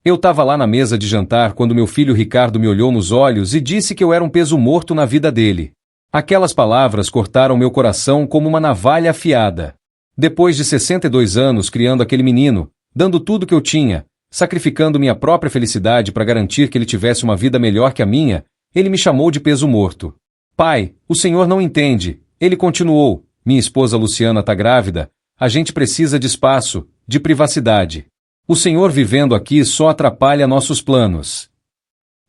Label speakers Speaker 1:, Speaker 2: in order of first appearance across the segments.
Speaker 1: Eu estava lá na mesa de jantar quando meu filho Ricardo me olhou nos olhos e disse que eu era um peso morto na vida dele. Aquelas palavras cortaram meu coração como uma navalha afiada. Depois de 62 anos criando aquele menino, dando tudo que eu tinha, sacrificando minha própria felicidade para garantir que ele tivesse uma vida melhor que a minha, ele me chamou de peso morto. Pai, o senhor não entende. Ele continuou, minha esposa Luciana está grávida, a gente precisa de espaço, de privacidade. O senhor vivendo aqui só atrapalha nossos planos.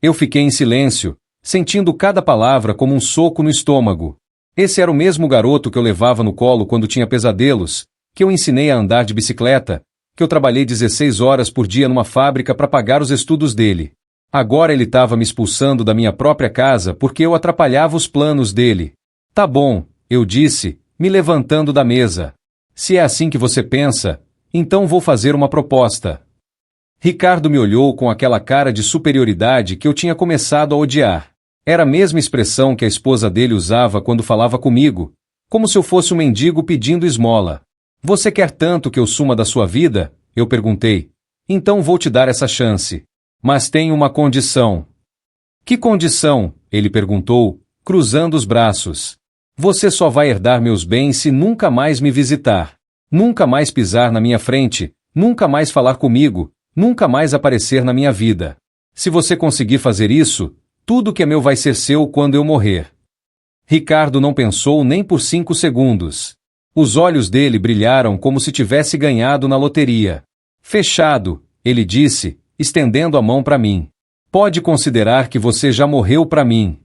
Speaker 1: Eu fiquei em silêncio, sentindo cada palavra como um soco no estômago. Esse era o mesmo garoto que eu levava no colo quando tinha pesadelos, que eu ensinei a andar de bicicleta, que eu trabalhei 16 horas por dia numa fábrica para pagar os estudos dele. Agora ele estava me expulsando da minha própria casa porque eu atrapalhava os planos dele. Tá bom, eu disse, me levantando da mesa. Se é assim que você pensa, então vou fazer uma proposta. Ricardo me olhou com aquela cara de superioridade que eu tinha começado a odiar. Era a mesma expressão que a esposa dele usava quando falava comigo, como se eu fosse um mendigo pedindo esmola. Você quer tanto que eu suma da sua vida? Eu perguntei. Então vou te dar essa chance. Mas tem uma condição. Que condição? Ele perguntou, cruzando os braços. Você só vai herdar meus bens se nunca mais me visitar. Nunca mais pisar na minha frente, nunca mais falar comigo, nunca mais aparecer na minha vida. Se você conseguir fazer isso, tudo que é meu vai ser seu quando eu morrer. Ricardo não pensou nem por 5 segundos. Os olhos dele brilharam como se tivesse ganhado na loteria. Fechado, ele disse, estendendo a mão para mim. Pode considerar que você já morreu para mim.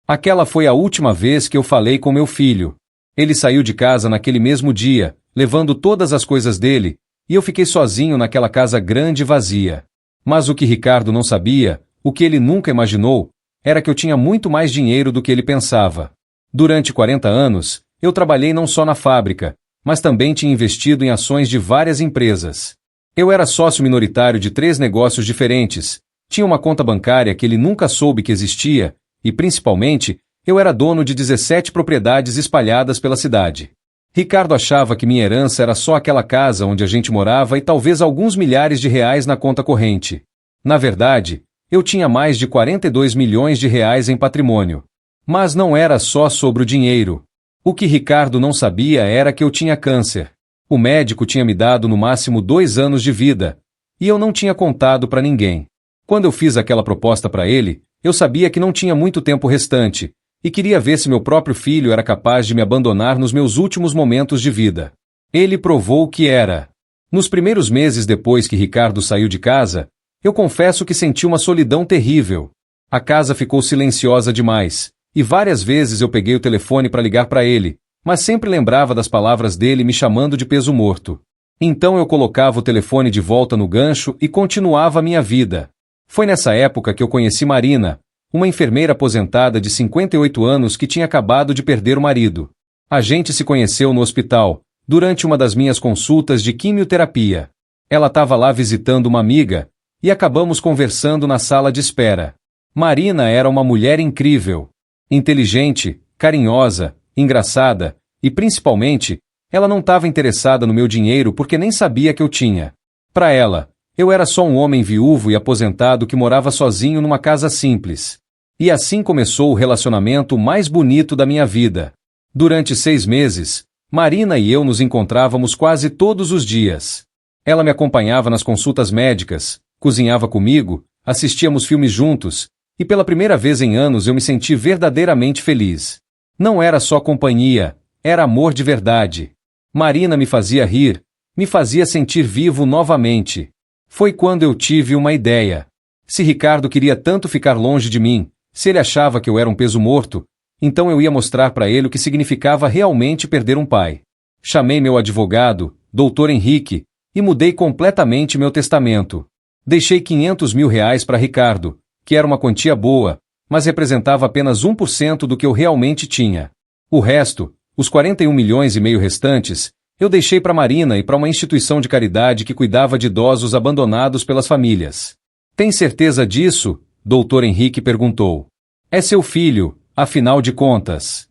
Speaker 1: Aquela foi a última vez que eu falei com meu filho. Ele saiu de casa naquele mesmo dia, levando todas as coisas dele, e eu fiquei sozinho naquela casa grande e vazia. Mas o que Ricardo não sabia, o que ele nunca imaginou, era que eu tinha muito mais dinheiro do que ele pensava. Durante 40 anos, eu trabalhei não só na fábrica, mas também tinha investido em ações de várias empresas. Eu era sócio minoritário de 3 negócios diferentes, tinha uma conta bancária que ele nunca soube que existia, e principalmente, eu era dono de 17 propriedades espalhadas pela cidade. Ricardo achava que minha herança era só aquela casa onde a gente morava e talvez alguns milhares de reais na conta corrente. Na verdade, eu tinha mais de 42 milhões de reais em patrimônio. Mas não era só sobre o dinheiro. O que Ricardo não sabia era que eu tinha câncer. O médico tinha me dado no máximo 2 anos de vida, e eu não tinha contado para ninguém. Quando eu fiz aquela proposta para ele, eu sabia que não tinha muito tempo restante, e queria ver se meu próprio filho era capaz de me abandonar nos meus últimos momentos de vida. Ele provou que era. Nos primeiros meses depois que Ricardo saiu de casa, eu confesso que senti uma solidão terrível. A casa ficou silenciosa demais, e várias vezes eu peguei o telefone para ligar para ele, mas sempre lembrava das palavras dele me chamando de peso morto. Então eu colocava o telefone de volta no gancho e continuava a minha vida. Foi nessa época que eu conheci Marina, uma enfermeira aposentada de 58 anos que tinha acabado de perder o marido. A gente se conheceu no hospital, durante uma das minhas consultas de quimioterapia. Ela estava lá visitando uma amiga, e acabamos conversando na sala de espera. Marina era uma mulher incrível. Inteligente, carinhosa, engraçada, e principalmente, ela não estava interessada no meu dinheiro porque nem sabia que eu tinha. Para ela, eu era só um homem viúvo e aposentado que morava sozinho numa casa simples. E assim começou o relacionamento mais bonito da minha vida. Durante 6 meses, Marina e eu nos encontrávamos quase todos os dias. Ela me acompanhava nas consultas médicas, cozinhava comigo, assistíamos filmes juntos, e pela primeira vez em anos eu me senti verdadeiramente feliz. Não era só companhia, era amor de verdade. Marina me fazia rir, me fazia sentir vivo novamente. Foi quando eu tive uma ideia. Se Ricardo queria tanto ficar longe de mim, se ele achava que eu era um peso morto, então eu ia mostrar para ele o que significava realmente perder um pai. Chamei meu advogado, Dr. Henrique, e mudei completamente meu testamento. Deixei 500 mil reais para Ricardo, que era uma quantia boa, mas representava apenas 1% do que eu realmente tinha. O resto, os 41 milhões e meio restantes, eu deixei para Marina e para uma instituição de caridade que cuidava de idosos abandonados pelas famílias. Tem certeza disso? Dr. Henrique perguntou. É seu filho, afinal de contas.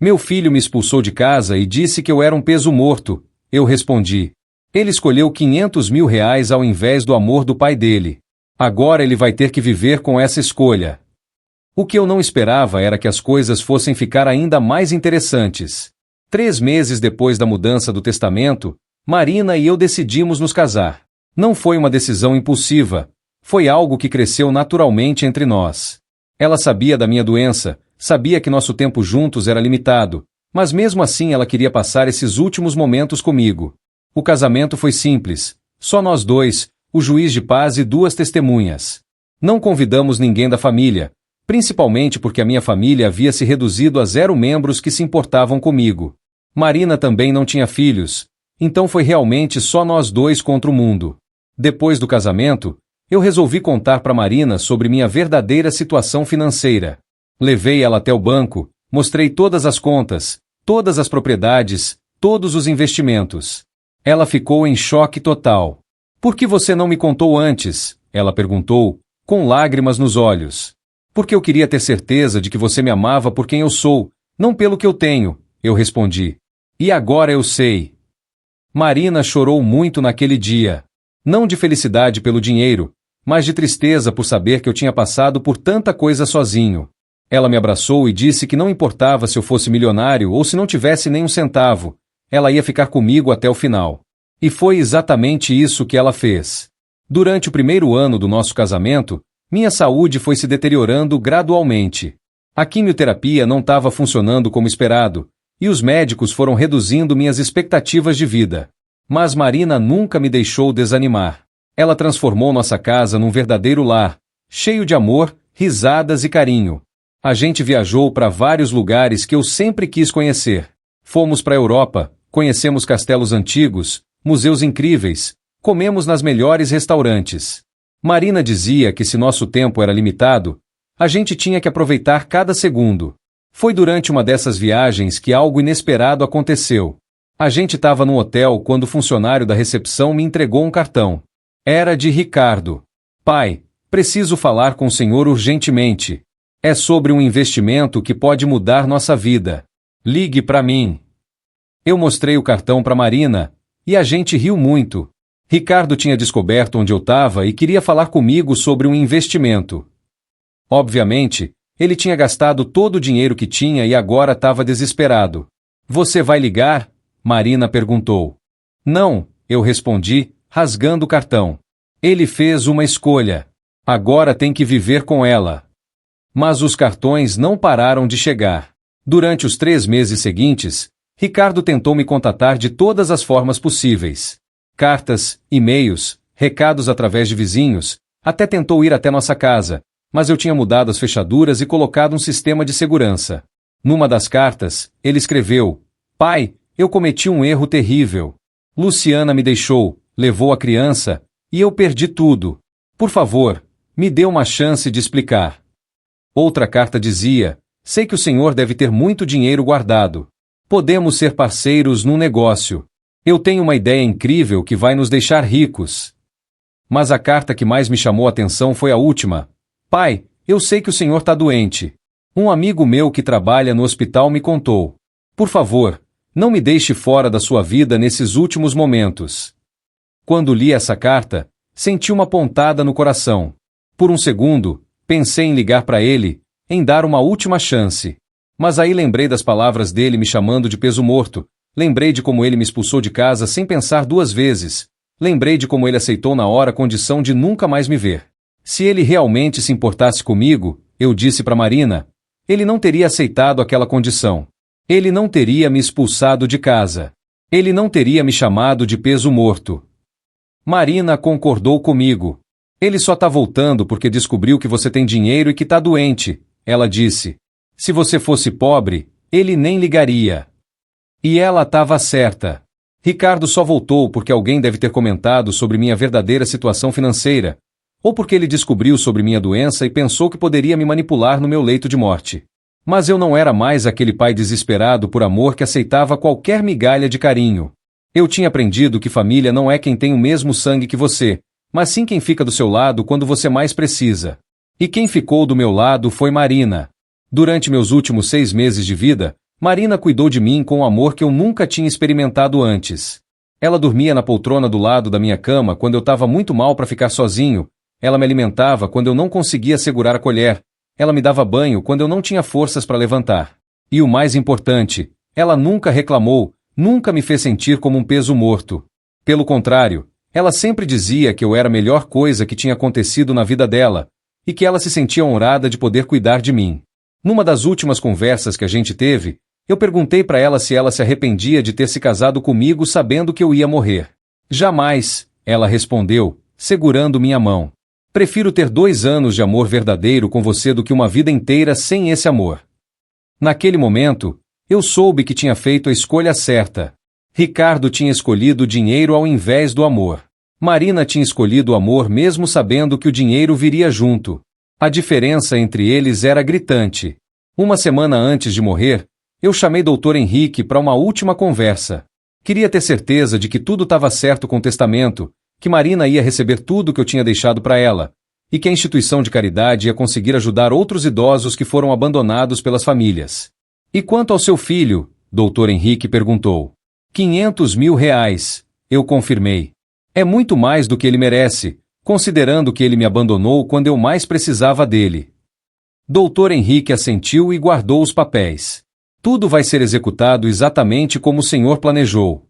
Speaker 1: Meu filho me expulsou de casa e disse que eu era um peso morto, eu respondi. Ele escolheu R$ 500.000 ao invés do amor do pai dele. Agora ele vai ter que viver com essa escolha. O que eu não esperava era que as coisas fossem ficar ainda mais interessantes. 3 meses depois da mudança do testamento, Marina e eu decidimos nos casar. Não foi uma decisão impulsiva, foi algo que cresceu naturalmente entre nós. Ela sabia da minha doença, sabia que nosso tempo juntos era limitado, mas mesmo assim ela queria passar esses últimos momentos comigo. O casamento foi simples, só nós dois, o juiz de paz e 2 testemunhas. Não convidamos ninguém da família, principalmente porque a minha família havia se reduzido a 0 membros que se importavam comigo. Marina também não tinha filhos, então foi realmente só nós dois contra o mundo. Depois do casamento, eu resolvi contar para Marina sobre minha verdadeira situação financeira. Levei ela até o banco, mostrei todas as contas, todas as propriedades, todos os investimentos. Ela ficou em choque total. Por que você não me contou antes? Ela perguntou, com lágrimas nos olhos. Porque eu queria ter certeza de que você me amava por quem eu sou, não pelo que eu tenho, eu respondi. E agora eu sei. Marina chorou muito naquele dia. Não de felicidade pelo dinheiro, mas de tristeza por saber que eu tinha passado por tanta coisa sozinho. Ela me abraçou e disse que não importava se eu fosse milionário ou se não tivesse nem um centavo, ela ia ficar comigo até o final. E foi exatamente isso que ela fez. Durante o primeiro ano do nosso casamento, minha saúde foi se deteriorando gradualmente. A quimioterapia não estava funcionando como esperado, e os médicos foram reduzindo minhas expectativas de vida. Mas Marina nunca me deixou desanimar. Ela transformou nossa casa num verdadeiro lar, cheio de amor, risadas e carinho. A gente viajou para vários lugares que eu sempre quis conhecer. Fomos para a Europa, conhecemos castelos antigos, museus incríveis, comemos nas melhores restaurantes. Marina dizia que se nosso tempo era limitado, a gente tinha que aproveitar cada segundo. Foi durante uma dessas viagens que algo inesperado aconteceu. A gente estava num hotel quando o funcionário da recepção me entregou um cartão. Era de Ricardo. Pai, preciso falar com o senhor urgentemente. É sobre um investimento que pode mudar nossa vida. Ligue para mim. Eu mostrei o cartão para Marina, e a gente riu muito. Ricardo tinha descoberto onde eu estava e queria falar comigo sobre um investimento. Obviamente, ele tinha gastado todo o dinheiro que tinha e agora estava desesperado. Você vai ligar? Marina perguntou. Não, eu respondi, rasgando o cartão. Ele fez uma escolha. Agora tem que viver com ela. Mas os cartões não pararam de chegar. Durante os 3 meses seguintes, Ricardo tentou me contatar de todas as formas possíveis. Cartas, e-mails, recados através de vizinhos, até tentou ir até nossa casa, mas eu tinha mudado as fechaduras e colocado um sistema de segurança. Numa das cartas, ele escreveu: Pai, eu cometi um erro terrível. Luciana me deixou, levou a criança, e eu perdi tudo. Por favor, me dê uma chance de explicar. Outra carta dizia: sei que o senhor deve ter muito dinheiro guardado. Podemos ser parceiros num negócio. Eu tenho uma ideia incrível que vai nos deixar ricos. Mas a carta que mais me chamou a atenção foi a última. Pai, eu sei que o senhor está doente. Um amigo meu que trabalha no hospital me contou. Por favor, não me deixe fora da sua vida nesses últimos momentos. Quando li essa carta, senti uma pontada no coração. Por um segundo, pensei em ligar para ele, em dar uma última chance. Mas aí lembrei das palavras dele me chamando de peso morto, lembrei de como ele me expulsou de casa sem pensar 2 vezes, lembrei de como ele aceitou na hora a condição de nunca mais me ver. Se ele realmente se importasse comigo, eu disse para Marina, ele não teria aceitado aquela condição. Ele não teria me expulsado de casa. Ele não teria me chamado de peso morto. Marina concordou comigo. Ele só tá voltando porque descobriu que você tem dinheiro e que tá doente, ela disse. Se você fosse pobre, ele nem ligaria. E ela estava certa. Ricardo só voltou porque alguém deve ter comentado sobre minha verdadeira situação financeira, ou porque ele descobriu sobre minha doença e pensou que poderia me manipular no meu leito de morte. Mas eu não era mais aquele pai desesperado por amor que aceitava qualquer migalha de carinho. Eu tinha aprendido que família não é quem tem o mesmo sangue que você, mas sim quem fica do seu lado quando você mais precisa. E quem ficou do meu lado foi Marina. Durante meus últimos 6 meses de vida, Marina cuidou de mim com um amor que eu nunca tinha experimentado antes. Ela dormia na poltrona do lado da minha cama quando eu estava muito mal para ficar sozinho, ela me alimentava quando eu não conseguia segurar a colher, ela me dava banho quando eu não tinha forças para levantar. E o mais importante, ela nunca reclamou, nunca me fez sentir como um peso morto. Pelo contrário, ela sempre dizia que eu era a melhor coisa que tinha acontecido na vida dela, e que ela se sentia honrada de poder cuidar de mim. Numa das últimas conversas que a gente teve, eu perguntei para ela se ela se arrependia de ter se casado comigo sabendo que eu ia morrer. Jamais, ela respondeu, segurando minha mão. Prefiro ter 2 anos de amor verdadeiro com você do que uma vida inteira sem esse amor. Naquele momento, eu soube que tinha feito a escolha certa. Ricardo tinha escolhido o dinheiro ao invés do amor. Marina tinha escolhido o amor mesmo sabendo que o dinheiro viria junto. A diferença entre eles era gritante. Uma semana antes de morrer, eu chamei Dr. Henrique para uma última conversa. Queria ter certeza de que tudo estava certo com o testamento, que Marina ia receber tudo que eu tinha deixado para ela, e que a instituição de caridade ia conseguir ajudar outros idosos que foram abandonados pelas famílias. E quanto ao seu filho? Dr. Henrique perguntou. 500 mil reais, eu confirmei. É muito mais do que ele merece, considerando que ele me abandonou quando eu mais precisava dele. Dr. Henrique assentiu e guardou os papéis. Tudo vai ser executado exatamente como o senhor planejou.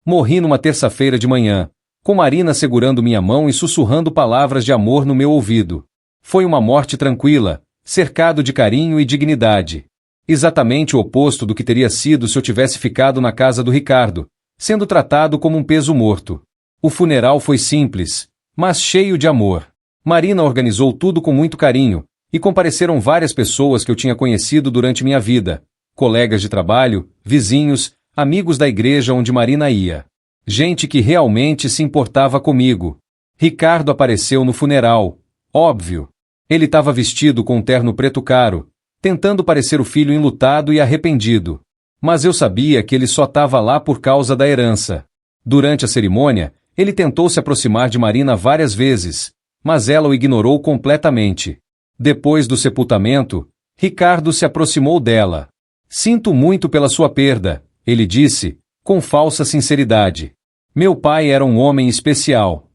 Speaker 1: Morri numa terça-feira de manhã, com Marina segurando minha mão e sussurrando palavras de amor no meu ouvido. Foi uma morte tranquila, cercado de carinho e dignidade. Exatamente o oposto do que teria sido se eu tivesse ficado na casa do Ricardo, sendo tratado como um peso morto. O funeral foi simples, mas cheio de amor. Marina organizou tudo com muito carinho, e compareceram várias pessoas que eu tinha conhecido durante minha vida, colegas de trabalho, vizinhos, amigos da igreja onde Marina ia. Gente que realmente se importava comigo. Ricardo apareceu no funeral, óbvio. Ele estava vestido com um terno preto caro, tentando parecer o filho enlutado e arrependido. Mas eu sabia que ele só estava lá por causa da herança. Durante a cerimônia, ele tentou se aproximar de Marina várias vezes, mas ela o ignorou completamente. Depois do sepultamento, Ricardo se aproximou dela. Sinto muito pela sua perda, ele disse, com falsa sinceridade. Meu pai era um homem especial.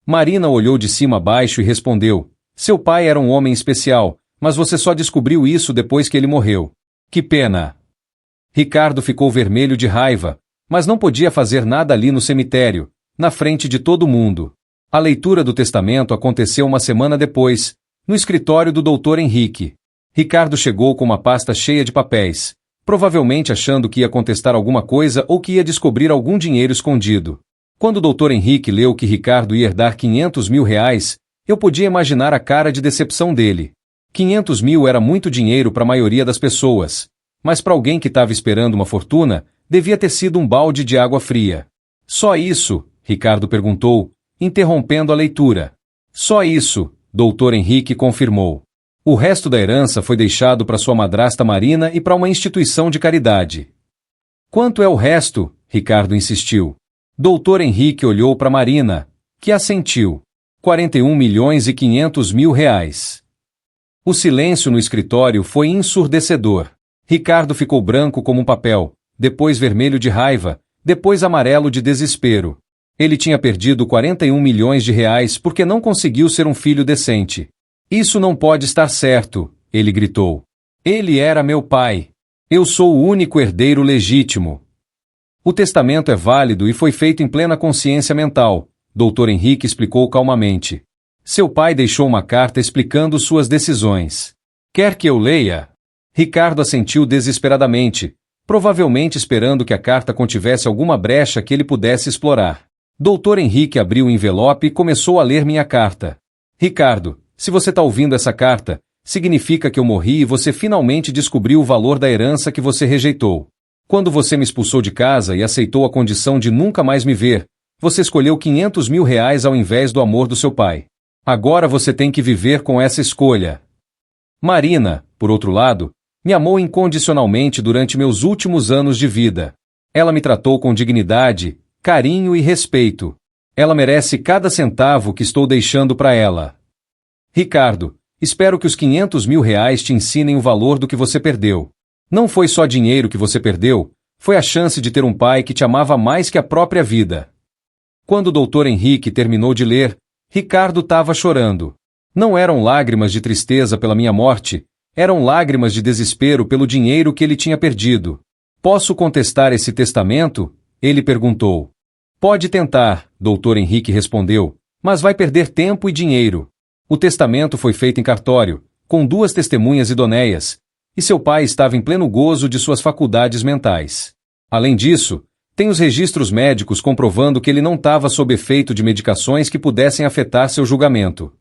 Speaker 1: Marina olhou de cima a baixo e respondeu, seu pai era um homem especial, mas você só descobriu isso depois que ele morreu. Que pena. Ricardo ficou vermelho de raiva, mas não podia fazer nada ali no cemitério, na frente de todo mundo. A leitura do testamento aconteceu uma semana depois, no escritório do Dr. Henrique. Ricardo chegou com uma pasta cheia de papéis, provavelmente achando que ia contestar alguma coisa ou que ia descobrir algum dinheiro escondido. Quando o Dr. Henrique leu que Ricardo ia herdar 500 mil reais, eu podia imaginar a cara de decepção dele. 500 mil era muito dinheiro para a maioria das pessoas, mas para alguém que estava esperando uma fortuna, devia ter sido um balde de água fria. Só isso? Ricardo perguntou, interrompendo a leitura. Só isso, Dr. Henrique confirmou. O resto da herança foi deixado para sua madrasta Marina e para uma instituição de caridade. Quanto é o resto? Ricardo insistiu. Dr. Henrique olhou para Marina, que assentiu. 41 milhões e 500 mil reais. O silêncio no escritório foi ensurdecedor. Ricardo ficou branco como um papel, depois vermelho de raiva, depois amarelo de desespero. Ele tinha perdido 41 milhões de reais porque não conseguiu ser um filho decente. Isso não pode estar certo, ele gritou. Ele era meu pai. Eu sou o único herdeiro legítimo. O testamento é válido e foi feito em plena consciência mental, Dr. Henrique explicou calmamente. Seu pai deixou uma carta explicando suas decisões. Quer que eu leia? Ricardo assentiu desesperadamente, provavelmente esperando que a carta contivesse alguma brecha que ele pudesse explorar. Dr. Henrique abriu o envelope e começou a ler minha carta. Ricardo, se você está ouvindo essa carta, significa que eu morri e você finalmente descobriu o valor da herança que você rejeitou. Quando você me expulsou de casa e aceitou a condição de nunca mais me ver, você escolheu 500 mil reais ao invés do amor do seu pai. Agora você tem que viver com essa escolha. Marina, por outro lado, me amou incondicionalmente durante meus últimos anos de vida. Ela me tratou com dignidade, carinho e respeito. Ela merece cada centavo que estou deixando para ela. Ricardo, espero que os 500 mil reais te ensinem o valor do que você perdeu. Não foi só dinheiro que você perdeu, Foi a chance de ter um pai que te amava mais que a própria vida. Quando o Dr. Henrique terminou de ler, Ricardo estava chorando. Não eram lágrimas de tristeza pela minha morte, eram lágrimas de desespero pelo dinheiro que ele tinha perdido. Posso contestar esse testamento? Ele perguntou. Pode tentar, Dr. Henrique respondeu, mas vai perder tempo e dinheiro. O testamento foi feito em cartório, com 2 testemunhas idoneias, e seu pai estava em pleno gozo de suas faculdades mentais. Além disso, tem os registros médicos comprovando que ele não estava sob efeito de medicações que pudessem afetar seu julgamento.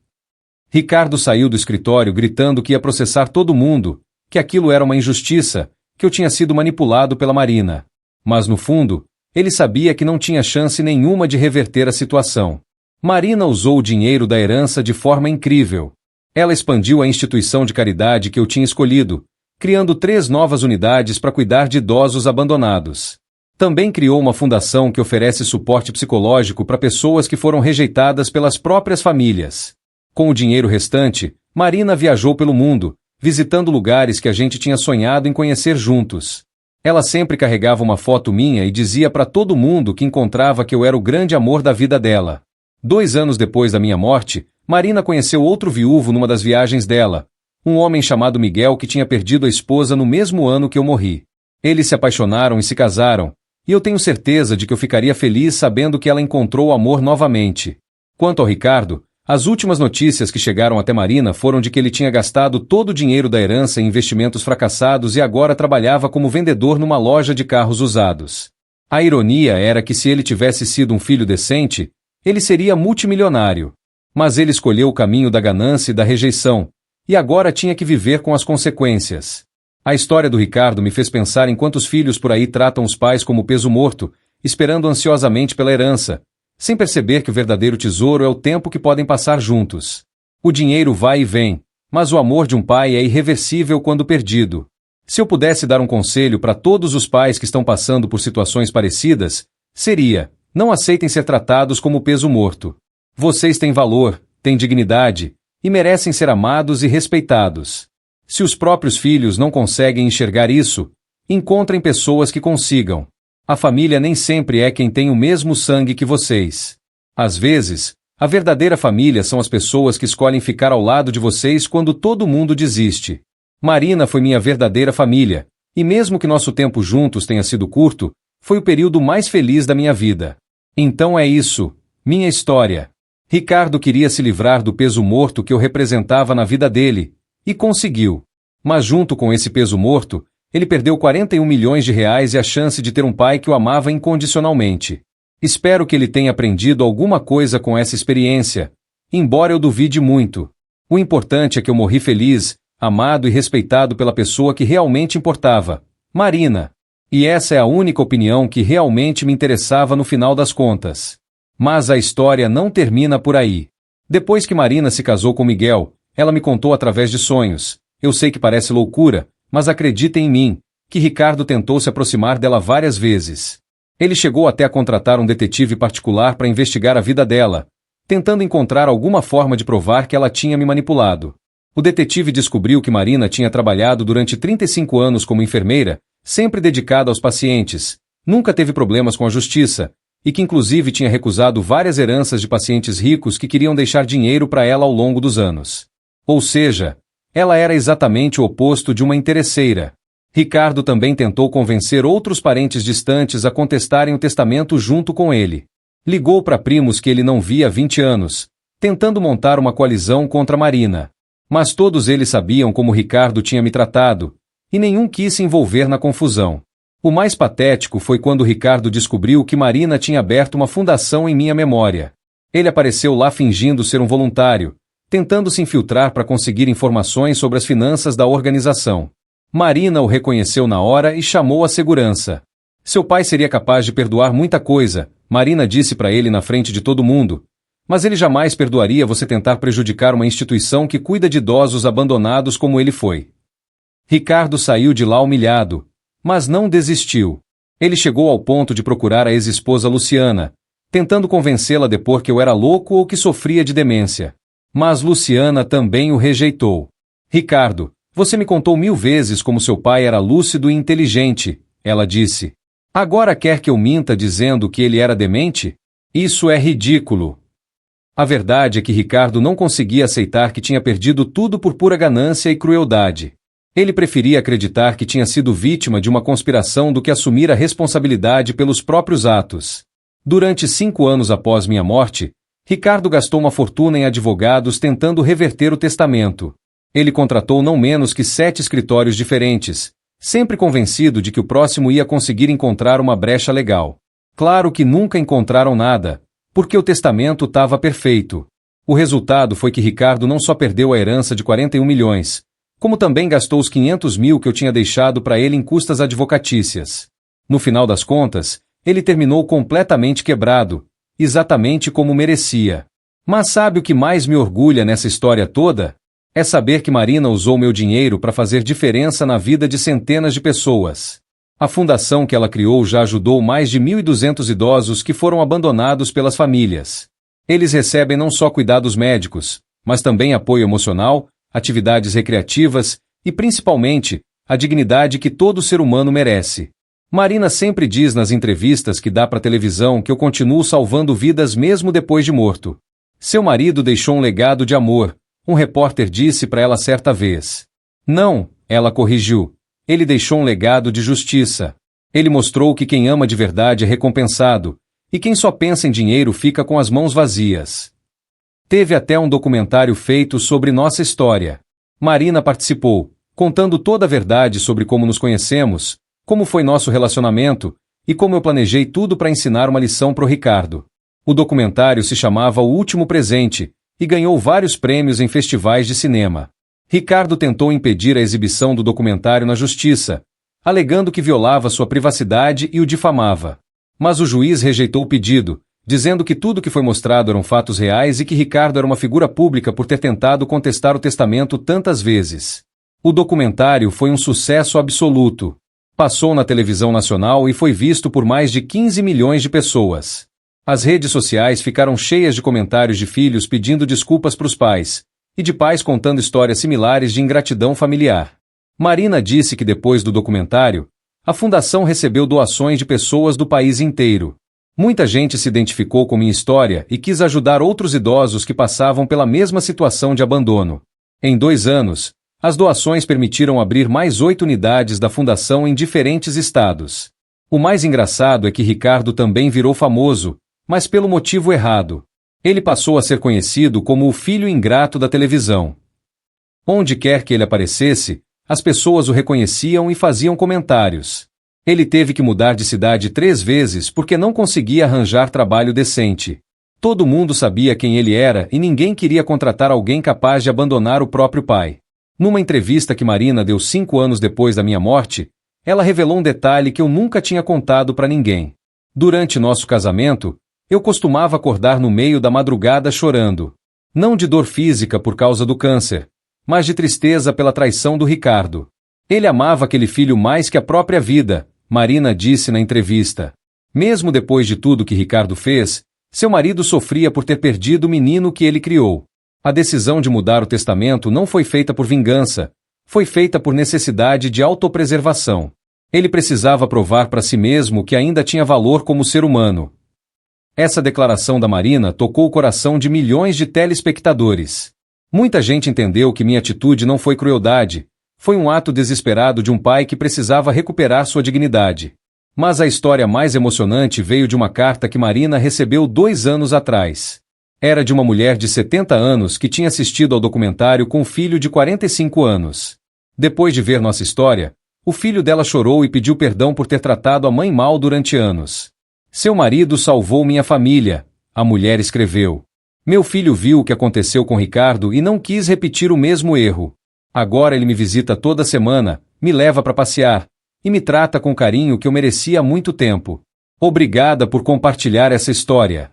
Speaker 1: Ricardo saiu do escritório gritando que ia processar todo mundo, que aquilo era uma injustiça, que eu tinha sido manipulado pela Marina. Mas no fundo, ele sabia que não tinha chance nenhuma de reverter a situação. Marina usou o dinheiro da herança de forma incrível. Ela expandiu a instituição de caridade que eu tinha escolhido, criando 3 novas unidades para cuidar de idosos abandonados. Também criou uma fundação que oferece suporte psicológico para pessoas que foram rejeitadas pelas próprias famílias. Com o dinheiro restante, Marina viajou pelo mundo, visitando lugares que a gente tinha sonhado em conhecer juntos. Ela sempre carregava uma foto minha e dizia para todo mundo que encontrava que eu era o grande amor da vida dela. 2 anos depois da minha morte, Marina conheceu outro viúvo numa das viagens dela, um homem chamado Miguel que tinha perdido a esposa no mesmo ano que eu morri. Eles se apaixonaram e se casaram, e eu tenho certeza de que eu ficaria feliz sabendo que ela encontrou o amor novamente. Quanto ao Ricardo, as últimas notícias que chegaram até Marina foram de que ele tinha gastado todo o dinheiro da herança em investimentos fracassados e agora trabalhava como vendedor numa loja de carros usados. A ironia era que se ele tivesse sido um filho decente, ele seria multimilionário. Mas ele escolheu o caminho da ganância e da rejeição, e agora tinha que viver com as consequências. A história do Ricardo me fez pensar em quantos filhos por aí tratam os pais como peso morto, esperando ansiosamente pela herança, sem perceber que o verdadeiro tesouro é o tempo que podem passar juntos. O dinheiro vai e vem, mas o amor de um pai é irreversível quando perdido. Se eu pudesse dar um conselho para todos os pais que estão passando por situações parecidas, seria: não aceitem ser tratados como peso morto. Vocês têm valor, têm dignidade, e merecem ser amados e respeitados. Se os próprios filhos não conseguem enxergar isso, encontrem pessoas que consigam. A família nem sempre é quem tem o mesmo sangue que vocês. Às vezes, a verdadeira família são as pessoas que escolhem ficar ao lado de vocês quando todo mundo desiste. Marina foi minha verdadeira família, e mesmo que nosso tempo juntos tenha sido curto, foi o período mais feliz da minha vida. Então é isso, minha história. Ricardo queria se livrar do peso morto que eu representava na vida dele, e conseguiu. Mas junto com esse peso morto, ele perdeu 41 milhões de reais e a chance de ter um pai que o amava incondicionalmente. Espero que ele tenha aprendido alguma coisa com essa experiência, embora eu duvide muito. O importante é que eu morri feliz, amado e respeitado pela pessoa que realmente importava, Marina. E essa é a única opinião que realmente me interessava no final das contas. Mas a história não termina por aí. Depois que Marina se casou com Miguel, ela me contou através de sonhos. Eu sei que parece loucura, mas acreditem em mim, que Ricardo tentou se aproximar dela várias vezes. Ele chegou até a contratar um detetive particular para investigar a vida dela, tentando encontrar alguma forma de provar que ela tinha me manipulado. O detetive descobriu que Marina tinha trabalhado durante 35 anos como enfermeira, sempre dedicada aos pacientes, nunca teve problemas com a justiça, e que inclusive tinha recusado várias heranças de pacientes ricos que queriam deixar dinheiro para ela ao longo dos anos. Ou seja, ela era exatamente o oposto de uma interesseira. Ricardo também tentou convencer outros parentes distantes a contestarem o testamento junto com ele. Ligou para primos que ele não via há 20 anos, tentando montar uma coalizão contra Marina. Mas todos eles sabiam como Ricardo tinha me tratado, e nenhum quis se envolver na confusão. O mais patético foi quando Ricardo descobriu que Marina tinha aberto uma fundação em minha memória. Ele apareceu lá fingindo ser um voluntário, tentando se infiltrar para conseguir informações sobre as finanças da organização. Marina o reconheceu na hora e chamou a segurança. Seu pai seria capaz de perdoar muita coisa, Marina disse para ele na frente de todo mundo, mas ele jamais perdoaria você tentar prejudicar uma instituição que cuida de idosos abandonados como ele foi. Ricardo saiu de lá humilhado, mas não desistiu. Ele chegou ao ponto de procurar a ex-esposa Luciana, tentando convencê-la a depor que eu era louco ou que sofria de demência. Mas Luciana também o rejeitou. Ricardo, você me contou 1000 vezes como seu pai era lúcido e inteligente, ela disse. Agora quer que eu minta dizendo que ele era demente? Isso é ridículo. A verdade é que Ricardo não conseguia aceitar que tinha perdido tudo por pura ganância e crueldade. Ele preferia acreditar que tinha sido vítima de uma conspiração do que assumir a responsabilidade pelos próprios atos. Durante 5 anos após minha morte, Ricardo gastou uma fortuna em advogados tentando reverter o testamento. Ele contratou não menos que 7 escritórios diferentes, sempre convencido de que o próximo ia conseguir encontrar uma brecha legal. Claro que nunca encontraram nada, porque o testamento estava perfeito. O resultado foi que Ricardo não só perdeu a herança de 41 milhões, como também gastou os 500 mil que eu tinha deixado para ele em custas advocatícias. No final das contas, ele terminou completamente quebrado, exatamente como merecia. Mas sabe o que mais me orgulha nessa história toda? É saber que Marina usou meu dinheiro para fazer diferença na vida de centenas de pessoas. A fundação que ela criou já ajudou mais de 1.200 idosos que foram abandonados pelas famílias. Eles recebem não só cuidados médicos, mas também apoio emocional, atividades recreativas e, principalmente, a dignidade que todo ser humano merece. Marina sempre diz nas entrevistas que dá para televisão que eu continuo salvando vidas mesmo depois de morto. Seu marido deixou um legado de amor, um repórter disse para ela certa vez. Não, ela corrigiu. Ele deixou um legado de justiça. Ele mostrou que quem ama de verdade é recompensado, e quem só pensa em dinheiro fica com as mãos vazias. Teve até um documentário feito sobre nossa história. Marina participou, contando toda a verdade sobre como nos conhecemos, como foi nosso relacionamento, e como eu planejei tudo para ensinar uma lição pro Ricardo. O documentário se chamava O Último Presente, e ganhou vários prêmios em festivais de cinema. Ricardo tentou impedir a exibição do documentário na justiça, alegando que violava sua privacidade e o difamava. Mas o juiz rejeitou o pedido, dizendo que tudo que foi mostrado eram fatos reais e que Ricardo era uma figura pública por ter tentado contestar o testamento tantas vezes. O documentário foi um sucesso absoluto. Passou na televisão nacional e foi visto por mais de 15 milhões de pessoas. As redes sociais ficaram cheias de comentários de filhos pedindo desculpas para os pais, e de pais contando histórias similares de ingratidão familiar. Marina disse que depois do documentário, a fundação recebeu doações de pessoas do país inteiro. Muita gente se identificou com minha história e quis ajudar outros idosos que passavam pela mesma situação de abandono. Em 2 anos, as doações permitiram abrir mais 8 unidades da fundação em diferentes estados. O mais engraçado é que Ricardo também virou famoso, mas pelo motivo errado. Ele passou a ser conhecido como o filho ingrato da televisão. Onde quer que ele aparecesse, as pessoas o reconheciam e faziam comentários. Ele teve que mudar de cidade 3 vezes porque não conseguia arranjar trabalho decente. Todo mundo sabia quem ele era e ninguém queria contratar alguém capaz de abandonar o próprio pai. Numa entrevista que Marina deu 5 anos depois da minha morte, ela revelou um detalhe que eu nunca tinha contado para ninguém. Durante nosso casamento, eu costumava acordar no meio da madrugada chorando. Não de dor física por causa do câncer, mas de tristeza pela traição do Ricardo. Ele amava aquele filho mais que a própria vida, Marina disse na entrevista. Mesmo depois de tudo que Ricardo fez, seu marido sofria por ter perdido o menino que ele criou. A decisão de mudar o testamento não foi feita por vingança, foi feita por necessidade de autopreservação. Ele precisava provar para si mesmo que ainda tinha valor como ser humano. Essa declaração da Marina tocou o coração de milhões de telespectadores. Muita gente entendeu que minha atitude não foi crueldade, foi um ato desesperado de um pai que precisava recuperar sua dignidade. Mas a história mais emocionante veio de uma carta que Marina recebeu 2 anos atrás. Era de uma mulher de 70 anos que tinha assistido ao documentário com um filho de 45 anos. Depois de ver nossa história, o filho dela chorou e pediu perdão por ter tratado a mãe mal durante anos. Seu marido salvou minha família, a mulher escreveu. Meu filho viu o que aconteceu com Ricardo e não quis repetir o mesmo erro. Agora ele me visita toda semana, me leva para passear, e me trata com carinho que eu merecia há muito tempo. Obrigada por compartilhar essa história.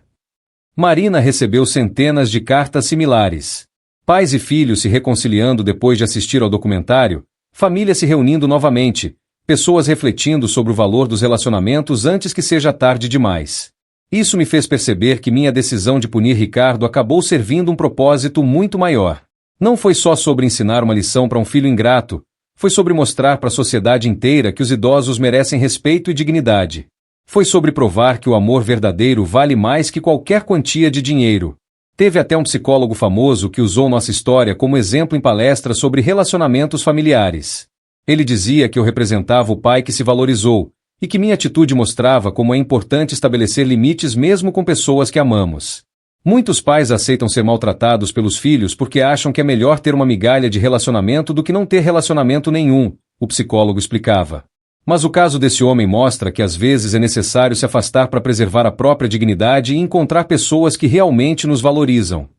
Speaker 1: Marina recebeu centenas de cartas similares. Pais e filhos se reconciliando depois de assistir ao documentário, família se reunindo novamente, pessoas refletindo sobre o valor dos relacionamentos antes que seja tarde demais. Isso me fez perceber que minha decisão de punir Ricardo acabou servindo um propósito muito maior. Não foi só sobre ensinar uma lição para um filho ingrato, Foi sobre mostrar para a sociedade inteira que os idosos merecem respeito e dignidade. Foi sobre provar que o amor verdadeiro vale mais que qualquer quantia de dinheiro. Teve até um psicólogo famoso que usou nossa história como exemplo em palestras sobre relacionamentos familiares. Ele dizia que eu representava o pai que se valorizou, e que minha atitude mostrava como é importante estabelecer limites mesmo com pessoas que amamos. Muitos pais aceitam ser maltratados pelos filhos porque acham que é melhor ter uma migalha de relacionamento do que não ter relacionamento nenhum, o psicólogo explicava. Mas o caso desse homem mostra que às vezes é necessário se afastar para preservar a própria dignidade e encontrar pessoas que realmente nos valorizam.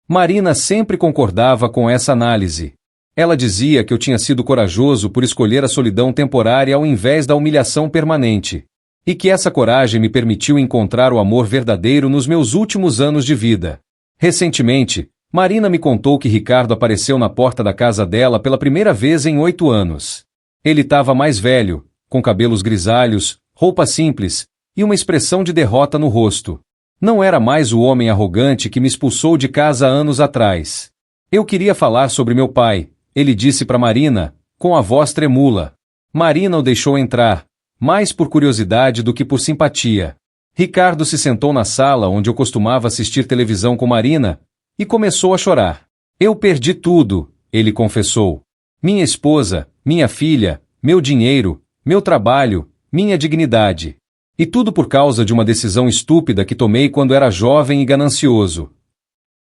Speaker 1: Marina sempre concordava com essa análise. Ela dizia que eu tinha sido corajoso por escolher a solidão temporária ao invés da humilhação permanente. E que essa coragem me permitiu encontrar o amor verdadeiro nos meus últimos anos de vida. Recentemente, Marina me contou que Ricardo apareceu na porta da casa dela pela primeira vez em 8 anos. Ele estava mais velho, com cabelos grisalhos, roupa simples, e uma expressão de derrota no rosto. Não era mais o homem arrogante que me expulsou de casa anos atrás. Eu queria falar sobre meu pai, ele disse para Marina, com a voz tremula. Marina o deixou entrar, mais por curiosidade do que por simpatia. Ricardo se sentou na sala onde eu costumava assistir televisão com Marina, e começou a chorar. Eu perdi tudo, ele confessou. Minha esposa, minha filha, meu dinheiro, meu trabalho, minha dignidade. E tudo por causa de uma decisão estúpida que tomei quando era jovem e ganancioso.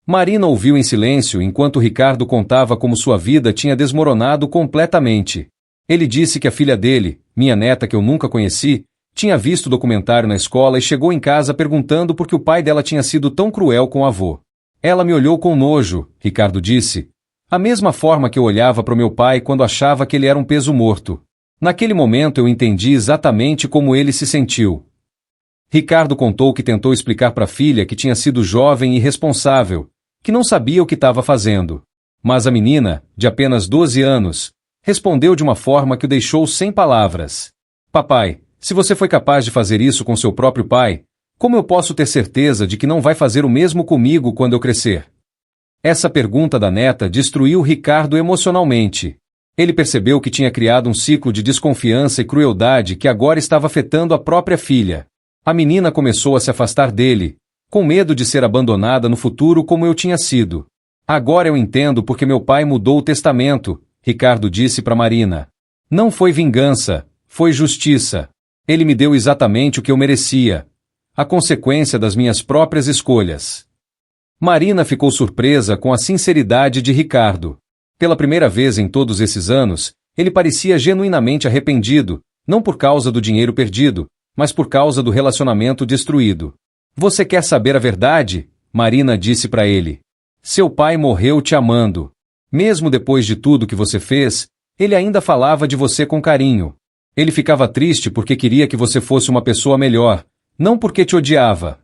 Speaker 1: Marina ouviu em silêncio enquanto Ricardo contava como sua vida tinha desmoronado completamente. Ele disse que a filha dele, minha neta que eu nunca conheci, tinha visto o documentário na escola e chegou em casa perguntando por que o pai dela tinha sido tão cruel com o avô. Ela me olhou com nojo, Ricardo disse. A mesma forma que eu olhava para o meu pai quando achava que ele era um peso morto. Naquele momento eu entendi exatamente como ele se sentiu. Ricardo contou que tentou explicar para a filha que tinha sido jovem e irresponsável, que não sabia o que estava fazendo. Mas a menina, de apenas 12 anos, respondeu de uma forma que o deixou sem palavras. Papai, se você foi capaz de fazer isso com seu próprio pai, como eu posso ter certeza de que não vai fazer o mesmo comigo quando eu crescer? Essa pergunta da neta destruiu Ricardo emocionalmente. Ele percebeu que tinha criado um ciclo de desconfiança e crueldade que agora estava afetando a própria filha. A menina começou a se afastar dele, com medo de ser abandonada no futuro como eu tinha sido. Agora eu entendo porque meu pai mudou o testamento, Ricardo disse para Marina. Não foi vingança, foi justiça. Ele me deu exatamente o que eu merecia. A consequência das minhas próprias escolhas. Marina ficou surpresa com a sinceridade de Ricardo. Pela primeira vez em todos esses anos, ele parecia genuinamente arrependido, não por causa do dinheiro perdido, mas por causa do relacionamento destruído. Você quer saber a verdade? Marina disse para ele. Seu pai morreu te amando. Mesmo depois de tudo que você fez, ele ainda falava de você com carinho. Ele ficava triste porque queria que você fosse uma pessoa melhor, não porque te odiava.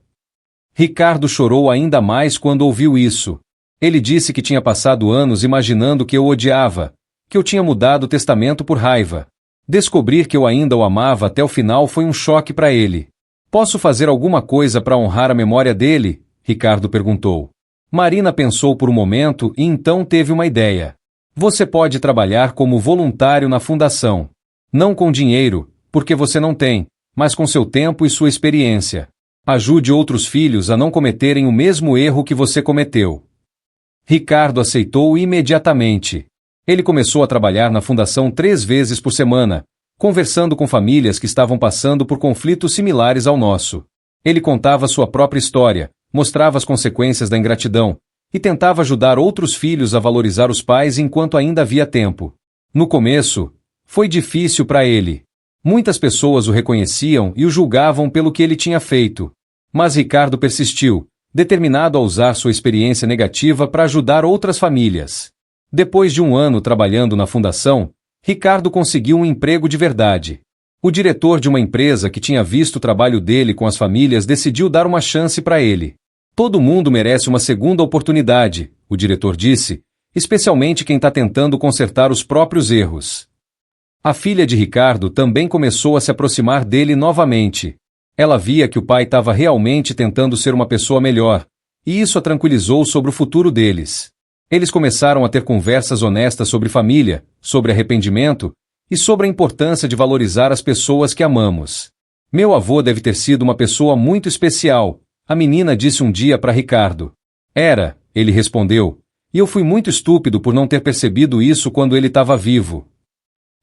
Speaker 1: Ricardo chorou ainda mais quando ouviu isso. Ele disse que tinha passado anos imaginando que eu o odiava, que eu tinha mudado o testamento por raiva. Descobrir que eu ainda o amava até o final foi um choque para ele. Posso fazer alguma coisa para honrar a memória dele? Ricardo perguntou. Marina pensou por um momento e então teve uma ideia. Você pode trabalhar como voluntário na fundação. Não com dinheiro, porque você não tem, mas com seu tempo e sua experiência. Ajude outros filhos a não cometerem o mesmo erro que você cometeu. Ricardo aceitou imediatamente. Ele começou a trabalhar na fundação 3 vezes por semana, conversando com famílias que estavam passando por conflitos similares ao nosso. Ele contava sua própria história, mostrava as consequências da ingratidão, e tentava ajudar outros filhos a valorizar os pais enquanto ainda havia tempo. No começo, foi difícil para ele. Muitas pessoas o reconheciam e o julgavam pelo que ele tinha feito. Mas Ricardo persistiu, determinado a usar sua experiência negativa para ajudar outras famílias. Depois de 1 ano trabalhando na fundação, Ricardo conseguiu um emprego de verdade. O diretor de uma empresa que tinha visto o trabalho dele com as famílias decidiu dar uma chance para ele. Todo mundo merece uma segunda oportunidade, o diretor disse, especialmente quem está tentando consertar os próprios erros. A filha de Ricardo também começou a se aproximar dele novamente. Ela via que o pai estava realmente tentando ser uma pessoa melhor, e isso a tranquilizou sobre o futuro deles. Eles começaram a ter conversas honestas sobre família, sobre arrependimento e sobre a importância de valorizar as pessoas que amamos. Meu avô deve ter sido uma pessoa muito especial, a menina disse um dia para Ricardo. Era, ele respondeu, e eu fui muito estúpido por não ter percebido isso quando ele estava vivo.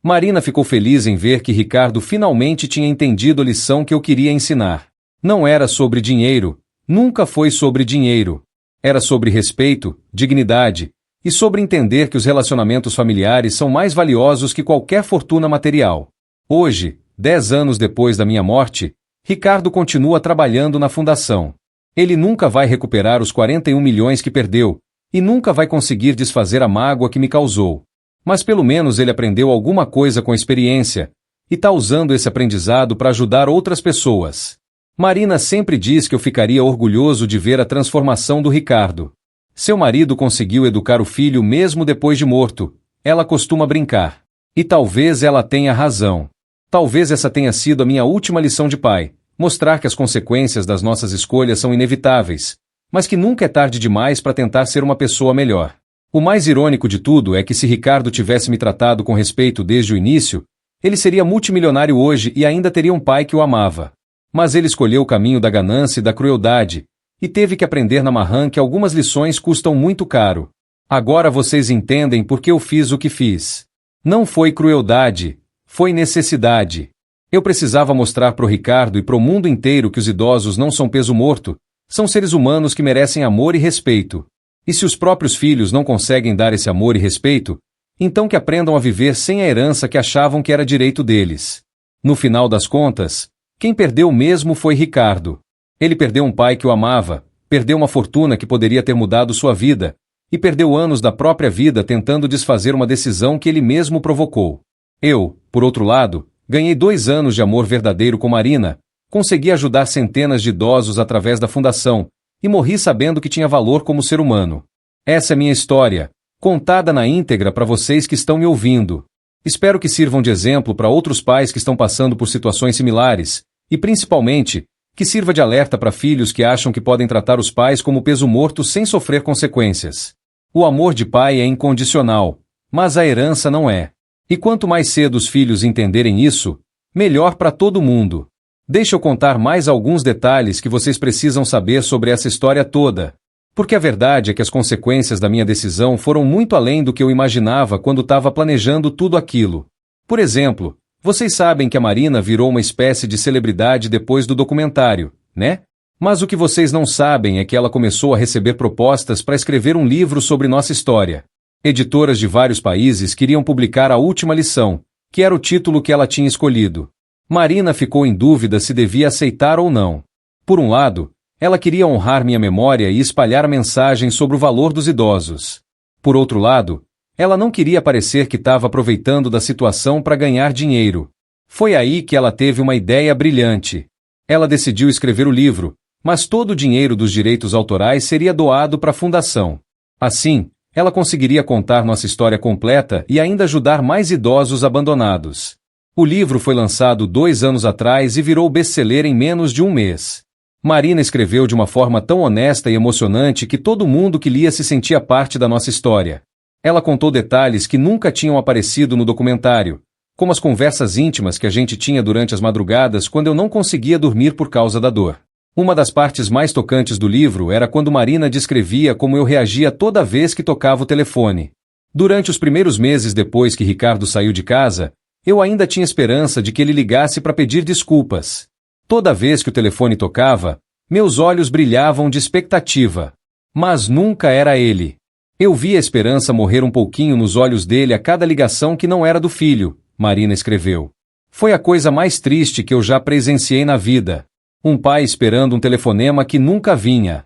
Speaker 1: Marina ficou feliz em ver que Ricardo finalmente tinha entendido a lição que eu queria ensinar. Não era sobre dinheiro, nunca foi sobre dinheiro. Era sobre respeito, dignidade e sobre entender que os relacionamentos familiares são mais valiosos que qualquer fortuna material. Hoje, 10 anos depois da minha morte, Ricardo continua trabalhando na fundação. Ele nunca vai recuperar os 41 milhões que perdeu e nunca vai conseguir desfazer a mágoa que me causou. Mas pelo menos ele aprendeu alguma coisa com a experiência e está usando esse aprendizado para ajudar outras pessoas. Marina sempre diz que eu ficaria orgulhoso de ver a transformação do Ricardo. Seu marido conseguiu educar o filho mesmo depois de morto, ela costuma brincar. E talvez ela tenha razão. Talvez essa tenha sido a minha última lição de pai, mostrar que as consequências das nossas escolhas são inevitáveis, mas que nunca é tarde demais para tentar ser uma pessoa melhor. O mais irônico de tudo é que se Ricardo tivesse me tratado com respeito desde o início, ele seria multimilionário hoje e ainda teria um pai que o amava. Mas ele escolheu o caminho da ganância e da crueldade, e teve que aprender na marra que algumas lições custam muito caro. Agora vocês entendem por que eu fiz o que fiz. Não foi crueldade, foi necessidade. Eu precisava mostrar pro Ricardo e pro mundo inteiro que os idosos não são peso morto, são seres humanos que merecem amor e respeito. E se os próprios filhos não conseguem dar esse amor e respeito, então que aprendam a viver sem a herança que achavam que era direito deles. No final das contas, quem perdeu mesmo foi Ricardo. Ele perdeu um pai que o amava, perdeu uma fortuna que poderia ter mudado sua vida, e perdeu anos da própria vida tentando desfazer uma decisão que ele mesmo provocou. Eu, por outro lado, ganhei 2 anos de amor verdadeiro com Marina, consegui ajudar centenas de idosos através da fundação, e morri sabendo que tinha valor como ser humano. Essa é minha história, contada na íntegra para vocês que estão me ouvindo. Espero que sirvam de exemplo para outros pais que estão passando por situações similares, e principalmente, que sirva de alerta para filhos que acham que podem tratar os pais como peso morto sem sofrer consequências. O amor de pai é incondicional, mas a herança não é. E quanto mais cedo os filhos entenderem isso, melhor para todo mundo. Deixa eu contar mais alguns detalhes que vocês precisam saber sobre essa história toda. Porque a verdade é que as consequências da minha decisão foram muito além do que eu imaginava quando estava planejando tudo aquilo. Por exemplo, vocês sabem que a Marina virou uma espécie de celebridade depois do documentário, né? Mas o que vocês não sabem é que ela começou a receber propostas para escrever um livro sobre nossa história. Editoras de vários países queriam publicar A Última Lição, que era o título que ela tinha escolhido. Marina ficou em dúvida se devia aceitar ou não. Por um lado, ela queria honrar minha memória e espalhar a mensagem sobre o valor dos idosos. Por outro lado, ela não queria parecer que estava aproveitando da situação para ganhar dinheiro. Foi aí que ela teve uma ideia brilhante. Ela decidiu escrever o livro, mas todo o dinheiro dos direitos autorais seria doado para a fundação. Assim, ela conseguiria contar nossa história completa e ainda ajudar mais idosos abandonados. O livro foi lançado 2 anos atrás e virou best-seller em menos de 1 mês. Marina escreveu de uma forma tão honesta e emocionante que todo mundo que lia se sentia parte da nossa história. Ela contou detalhes que nunca tinham aparecido no documentário, como as conversas íntimas que a gente tinha durante as madrugadas quando eu não conseguia dormir por causa da dor. Uma das partes mais tocantes do livro era quando Marina descrevia como eu reagia toda vez que tocava o telefone. Durante os primeiros meses depois que Ricardo saiu de casa, eu ainda tinha esperança de que ele ligasse para pedir desculpas. Toda vez que o telefone tocava, meus olhos brilhavam de expectativa. Mas nunca era ele. Eu via a esperança morrer um pouquinho nos olhos dele a cada ligação que não era do filho, Marina escreveu. Foi a coisa mais triste que eu já presenciei na vida. Um pai esperando um telefonema que nunca vinha.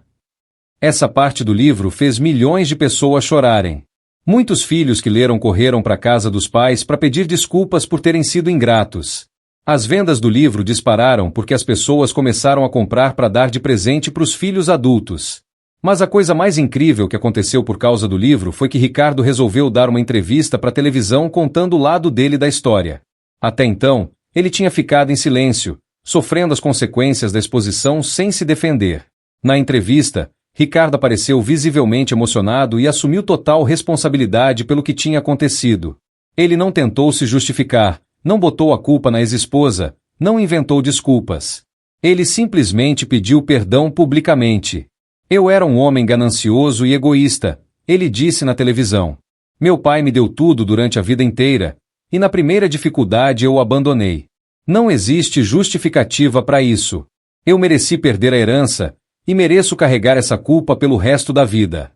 Speaker 1: Essa parte do livro fez milhões de pessoas chorarem. Muitos filhos que leram correram para a casa dos pais para pedir desculpas por terem sido ingratos. As vendas do livro dispararam porque as pessoas começaram a comprar para dar de presente para os filhos adultos. Mas a coisa mais incrível que aconteceu por causa do livro foi que Ricardo resolveu dar uma entrevista para a televisão contando o lado dele da história. Até então, ele tinha ficado em silêncio, sofrendo as consequências da exposição sem se defender. Na entrevista, Ricardo apareceu visivelmente emocionado e assumiu total responsabilidade pelo que tinha acontecido. Ele não tentou se justificar, não botou a culpa na ex-esposa, não inventou desculpas. Ele simplesmente pediu perdão publicamente. Eu era um homem ganancioso e egoísta, ele disse na televisão. Meu pai me deu tudo durante a vida inteira, e na primeira dificuldade eu o abandonei. Não existe justificativa para isso. Eu mereci perder a herança, e mereço carregar essa culpa pelo resto da vida.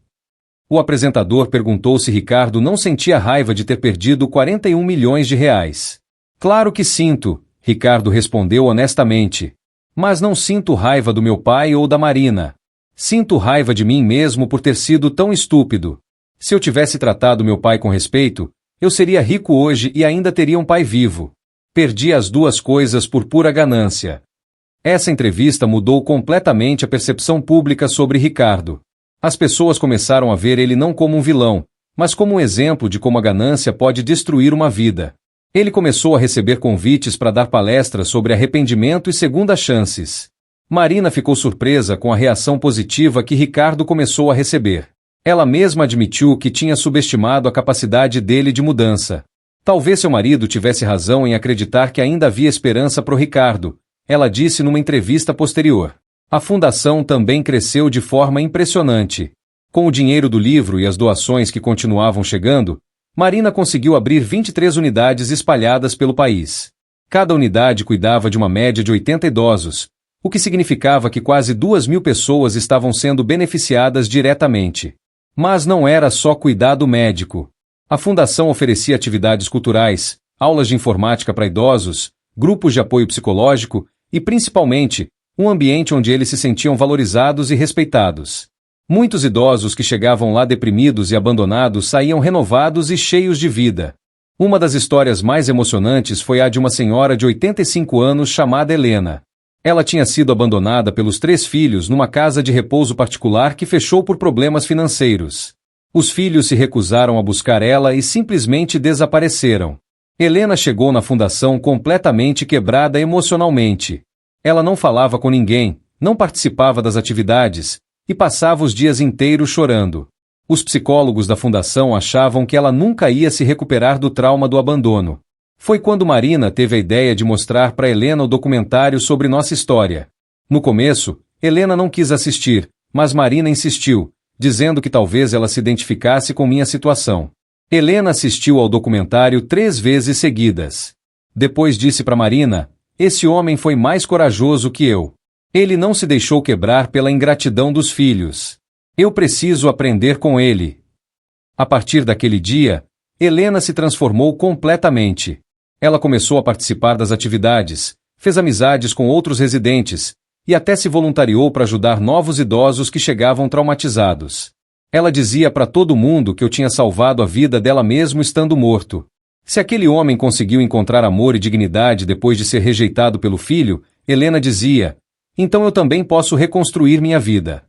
Speaker 1: O apresentador perguntou se Ricardo não sentia raiva de ter perdido 41 milhões de reais. Claro que sinto, Ricardo respondeu honestamente. Mas não sinto raiva do meu pai ou da Marina. Sinto raiva de mim mesmo por ter sido tão estúpido. Se eu tivesse tratado meu pai com respeito, eu seria rico hoje e ainda teria um pai vivo. Perdi as duas coisas por pura ganância. Essa entrevista mudou completamente a percepção pública sobre Ricardo. As pessoas começaram a ver ele não como um vilão, mas como um exemplo de como a ganância pode destruir uma vida. Ele começou a receber convites para dar palestras sobre arrependimento e segundas chances. Marina ficou surpresa com a reação positiva que Ricardo começou a receber. Ela mesma admitiu que tinha subestimado a capacidade dele de mudança. Talvez seu marido tivesse razão em acreditar que ainda havia esperança para o Ricardo, ela disse numa entrevista posterior. A fundação também cresceu de forma impressionante. Com o dinheiro do livro e as doações que continuavam chegando, Marina conseguiu abrir 23 unidades espalhadas pelo país. Cada unidade cuidava de uma média de 80 idosos, o que significava que quase 2.000 pessoas estavam sendo beneficiadas diretamente. Mas não era só cuidado médico. A fundação oferecia atividades culturais, aulas de informática para idosos, grupos de apoio psicológico e, principalmente, um ambiente onde eles se sentiam valorizados e respeitados. Muitos idosos que chegavam lá deprimidos e abandonados saíam renovados e cheios de vida. Uma das histórias mais emocionantes foi a de uma senhora de 85 anos chamada Helena. Ela tinha sido abandonada pelos 3 filhos numa casa de repouso particular que fechou por problemas financeiros. Os filhos se recusaram a buscar ela e simplesmente desapareceram. Helena chegou na fundação completamente quebrada emocionalmente. Ela não falava com ninguém, não participava das atividades, e passava os dias inteiros chorando. Os psicólogos da fundação achavam que ela nunca ia se recuperar do trauma do abandono. Foi quando Marina teve a ideia de mostrar para Helena o documentário sobre nossa história. No começo, Helena não quis assistir, mas Marina insistiu, dizendo que talvez ela se identificasse com minha situação. Helena assistiu ao documentário 3 vezes seguidas. Depois disse para Marina, esse homem foi mais corajoso que eu. Ele não se deixou quebrar pela ingratidão dos filhos. Eu preciso aprender com ele. A partir daquele dia, Helena se transformou completamente. Ela começou a participar das atividades, fez amizades com outros residentes, e até se voluntariou para ajudar novos idosos que chegavam traumatizados. Ela dizia para todo mundo que eu tinha salvado a vida dela mesmo estando morto. Se aquele homem conseguiu encontrar amor e dignidade depois de ser rejeitado pelo filho, Helena dizia, então eu também posso reconstruir minha vida.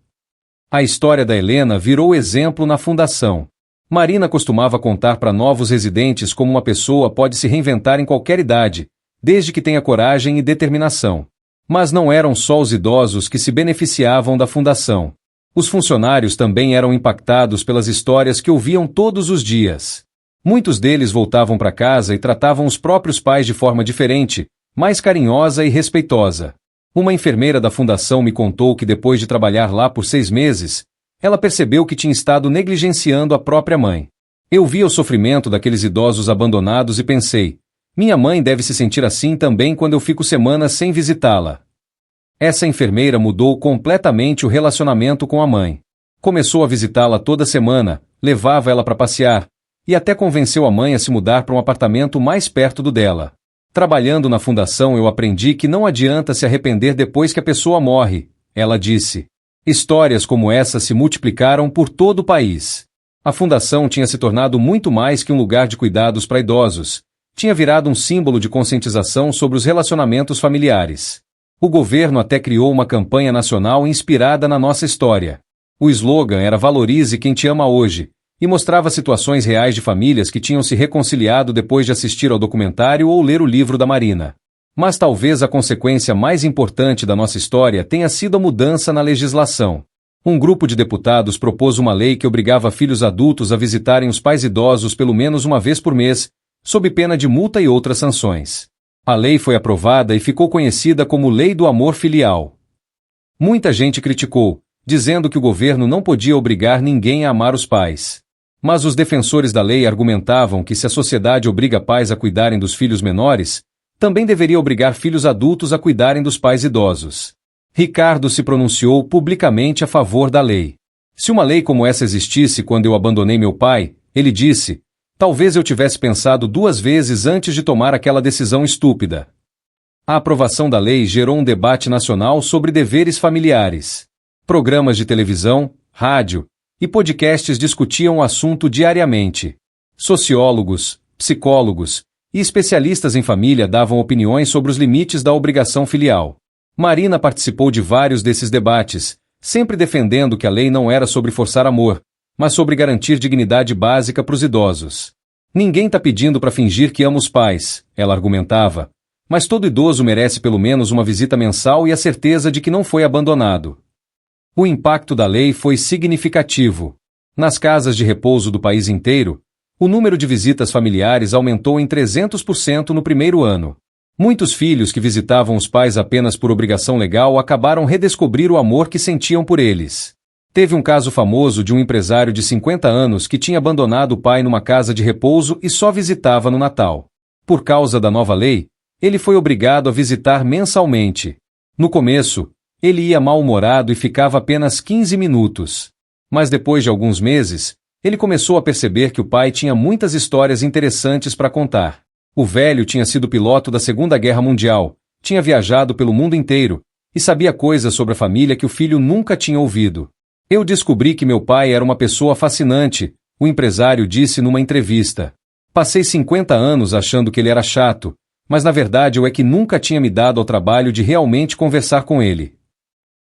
Speaker 1: A história da Helena virou exemplo na fundação. Marina costumava contar para novos residentes como uma pessoa pode se reinventar em qualquer idade, desde que tenha coragem e determinação. Mas não eram só os idosos que se beneficiavam da fundação. Os funcionários também eram impactados pelas histórias que ouviam todos os dias. Muitos deles voltavam para casa e tratavam os próprios pais de forma diferente, mais carinhosa e respeitosa. Uma enfermeira da fundação me contou que depois de trabalhar lá por 6 meses, ela percebeu que tinha estado negligenciando a própria mãe. Eu via o sofrimento daqueles idosos abandonados e pensei, minha mãe deve se sentir assim também quando eu fico semanas sem visitá-la. Essa enfermeira mudou completamente o relacionamento com a mãe. Começou a visitá-la toda semana, levava ela para passear, e até convenceu a mãe a se mudar para um apartamento mais perto do dela. Trabalhando na fundação eu aprendi que não adianta se arrepender depois que a pessoa morre, ela disse. Histórias como essa se multiplicaram por todo o país. A fundação tinha se tornado muito mais que um lugar de cuidados para idosos. Tinha virado um símbolo de conscientização sobre os relacionamentos familiares. O governo até criou uma campanha nacional inspirada na nossa história. O slogan era Valorize quem te ama hoje, e mostrava situações reais de famílias que tinham se reconciliado depois de assistir ao documentário ou ler o livro da Marina. Mas talvez a consequência mais importante da nossa história tenha sido a mudança na legislação. Um grupo de deputados propôs uma lei que obrigava filhos adultos a visitarem os pais idosos pelo menos uma vez por mês, sob pena de multa e outras sanções. A lei foi aprovada e ficou conhecida como Lei do Amor Filial. Muita gente criticou, dizendo que o governo não podia obrigar ninguém a amar os pais. Mas os defensores da lei argumentavam que se a sociedade obriga pais a cuidarem dos filhos menores, também deveria obrigar filhos adultos a cuidarem dos pais idosos. Ricardo se pronunciou publicamente a favor da lei. Se uma lei como essa existisse quando eu abandonei meu pai, ele disse, talvez eu tivesse pensado 2 vezes antes de tomar aquela decisão estúpida. A aprovação da lei gerou um debate nacional sobre deveres familiares. Programas de televisão, rádio e podcasts discutiam o assunto diariamente. Sociólogos, psicólogos e especialistas em família davam opiniões sobre os limites da obrigação filial. Marina participou de vários desses debates, sempre defendendo que a lei não era sobre forçar amor, mas sobre garantir dignidade básica para os idosos. Ninguém está pedindo para fingir que ama os pais, ela argumentava, mas todo idoso merece pelo menos uma visita mensal e a certeza de que não foi abandonado. O impacto da lei foi significativo. Nas casas de repouso do país inteiro, o número de visitas familiares aumentou em 300% no primeiro ano. Muitos filhos que visitavam os pais apenas por obrigação legal acabaram redescobrir o amor que sentiam por eles. Teve um caso famoso de um empresário de 50 anos que tinha abandonado o pai numa casa de repouso e só visitava no Natal. Por causa da nova lei, ele foi obrigado a visitar mensalmente. No começo, ele ia mal-humorado e ficava apenas 15 minutos. Mas depois de alguns meses, ele começou a perceber que o pai tinha muitas histórias interessantes para contar. O velho tinha sido piloto da Segunda Guerra Mundial, tinha viajado pelo mundo inteiro e sabia coisas sobre a família que o filho nunca tinha ouvido. Eu descobri que meu pai era uma pessoa fascinante, o empresário disse numa entrevista. Passei 50 anos achando que ele era chato, mas na verdade eu é que nunca tinha me dado ao trabalho de realmente conversar com ele.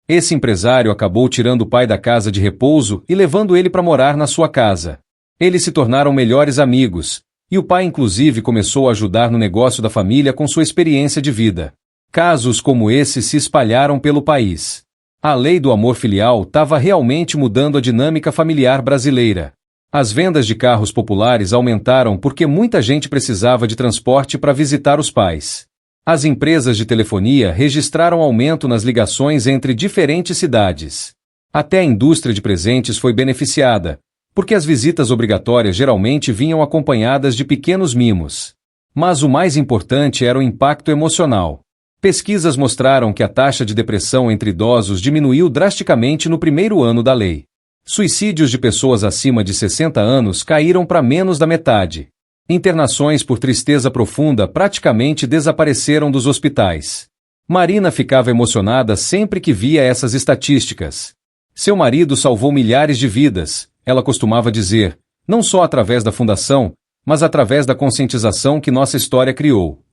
Speaker 1: Esse empresário acabou tirando o pai da casa de repouso e levando ele para morar na sua casa. Eles se tornaram melhores amigos, e o pai inclusive começou a ajudar no negócio da família com sua experiência de vida. Casos como esse se espalharam pelo país. A lei do amor filial estava realmente mudando a dinâmica familiar brasileira. As vendas de carros populares aumentaram porque muita gente precisava de transporte para visitar os pais. As empresas de telefonia registraram aumento nas ligações entre diferentes cidades. Até a indústria de presentes foi beneficiada, porque as visitas obrigatórias geralmente vinham acompanhadas de pequenos mimos. Mas o mais importante era o impacto emocional. Pesquisas mostraram que a taxa de depressão entre idosos diminuiu drasticamente no primeiro ano da lei. Suicídios de pessoas acima de 60 anos caíram para menos da metade. Internações por tristeza profunda praticamente desapareceram dos hospitais. Marina ficava emocionada sempre que via essas estatísticas. Seu marido salvou milhares de vidas, ela costumava dizer, não só através da fundação, mas através da conscientização que nossa história criou.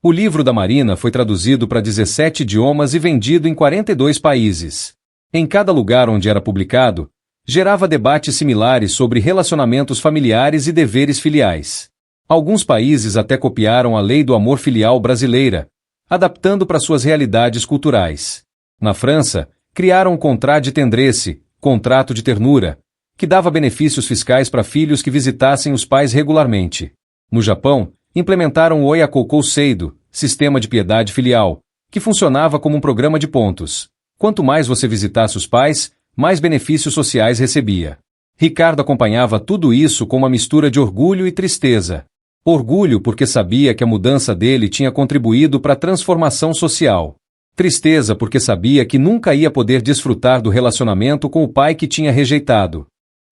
Speaker 1: O livro da Marina foi traduzido para 17 idiomas e vendido em 42 países. Em cada lugar onde era publicado, gerava debates similares sobre relacionamentos familiares e deveres filiais. Alguns países até copiaram a lei do amor filial brasileira, adaptando para suas realidades culturais. Na França, criaram o contrat de tendresse, contrato de ternura, que dava benefícios fiscais para filhos que visitassem os pais regularmente. No Japão, implementaram o Oyakokou Seido, sistema de piedade filial, que funcionava como um programa de pontos. Quanto mais você visitasse os pais, mais benefícios sociais recebia. Ricardo acompanhava tudo isso com uma mistura de orgulho e tristeza. Orgulho porque sabia que a mudança dele tinha contribuído para a transformação social. Tristeza porque sabia que nunca ia poder desfrutar do relacionamento com o pai que tinha rejeitado.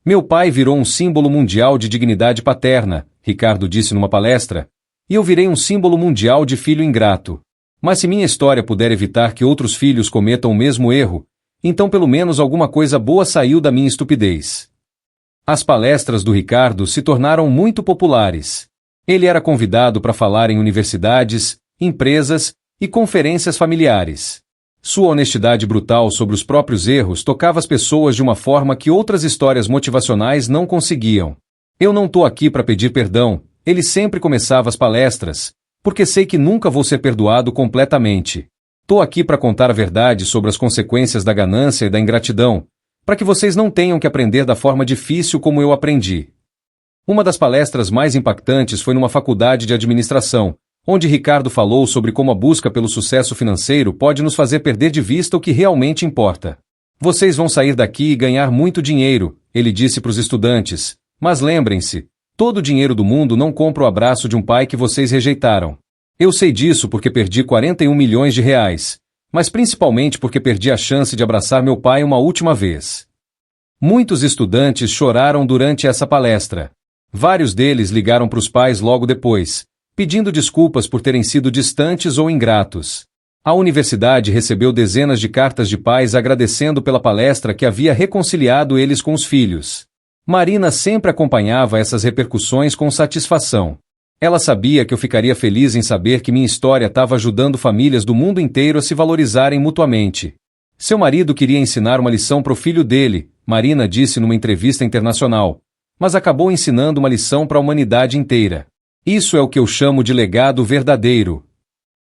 Speaker 1: Meu pai virou um símbolo mundial de dignidade paterna, Ricardo disse numa palestra, e eu virei um símbolo mundial de filho ingrato. Mas se minha história puder evitar que outros filhos cometam o mesmo erro, então pelo menos alguma coisa boa saiu da minha estupidez. As palestras do Ricardo se tornaram muito populares. Ele era convidado para falar em universidades, empresas e conferências familiares. Sua honestidade brutal sobre os próprios erros tocava as pessoas de uma forma que outras histórias motivacionais não conseguiam. Eu não tô aqui para pedir perdão, ele sempre começava as palestras, porque sei que nunca vou ser perdoado completamente. Tô aqui para contar a verdade sobre as consequências da ganância e da ingratidão, para que vocês não tenham que aprender da forma difícil como eu aprendi. Uma das palestras mais impactantes foi numa faculdade de administração, onde Ricardo falou sobre como a busca pelo sucesso financeiro pode nos fazer perder de vista o que realmente importa. Vocês vão sair daqui e ganhar muito dinheiro, ele disse para os estudantes, mas lembrem-se, todo o dinheiro do mundo não compra o abraço de um pai que vocês rejeitaram. Eu sei disso porque perdi 41 milhões de reais, mas principalmente porque perdi a chance de abraçar meu pai uma última vez. Muitos estudantes choraram durante essa palestra. Vários deles ligaram para os pais logo depois, pedindo desculpas por terem sido distantes ou ingratos. A universidade recebeu dezenas de cartas de pais agradecendo pela palestra que havia reconciliado eles com os filhos. Marina sempre acompanhava essas repercussões com satisfação. Ela sabia que eu ficaria feliz em saber que minha história estava ajudando famílias do mundo inteiro a se valorizarem mutuamente. Seu marido queria ensinar uma lição para o filho dele, Marina disse numa entrevista internacional, mas acabou ensinando uma lição para a humanidade inteira. Isso é o que eu chamo de legado verdadeiro.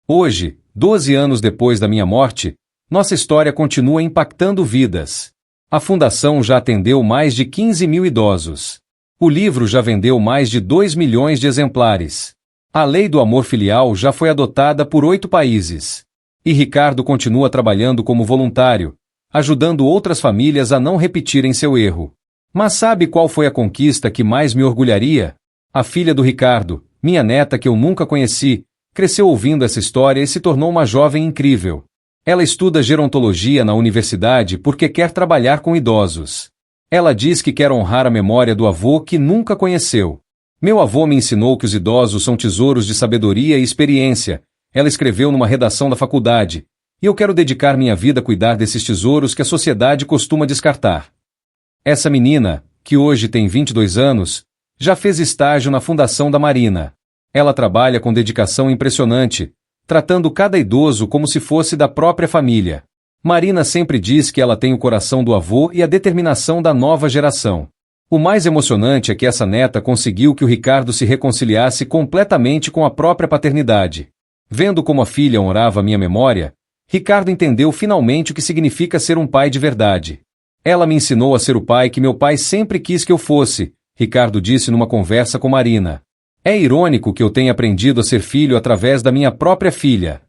Speaker 1: Hoje, 12 anos depois da minha morte, nossa história continua impactando vidas. A fundação já atendeu mais de 15 mil idosos. O livro já vendeu mais de 2 milhões de exemplares. A lei do amor filial já foi adotada por 8 países. E Ricardo continua trabalhando como voluntário, ajudando outras famílias a não repetirem seu erro. Mas sabe qual foi a conquista que mais me orgulharia? A filha do Ricardo, minha neta que eu nunca conheci, cresceu ouvindo essa história e se tornou uma jovem incrível. Ela estuda gerontologia na universidade porque quer trabalhar com idosos. Ela diz que quer honrar a memória do avô que nunca conheceu. Meu avô me ensinou que os idosos são tesouros de sabedoria e experiência, ela escreveu numa redação da faculdade, e eu quero dedicar minha vida a cuidar desses tesouros que a sociedade costuma descartar. Essa menina, que hoje tem 22 anos, já fez estágio na Fundação da Marina. Ela trabalha com dedicação impressionante, tratando cada idoso como se fosse da própria família. Marina sempre diz que ela tem o coração do avô e a determinação da nova geração. O mais emocionante é que essa neta conseguiu que o Ricardo se reconciliasse completamente com a própria paternidade. Vendo como a filha honrava minha memória, Ricardo entendeu finalmente o que significa ser um pai de verdade. Ela me ensinou a ser o pai que meu pai sempre quis que eu fosse, Ricardo disse numa conversa com Marina. É irônico que eu tenha aprendido a ser filho através da minha própria filha.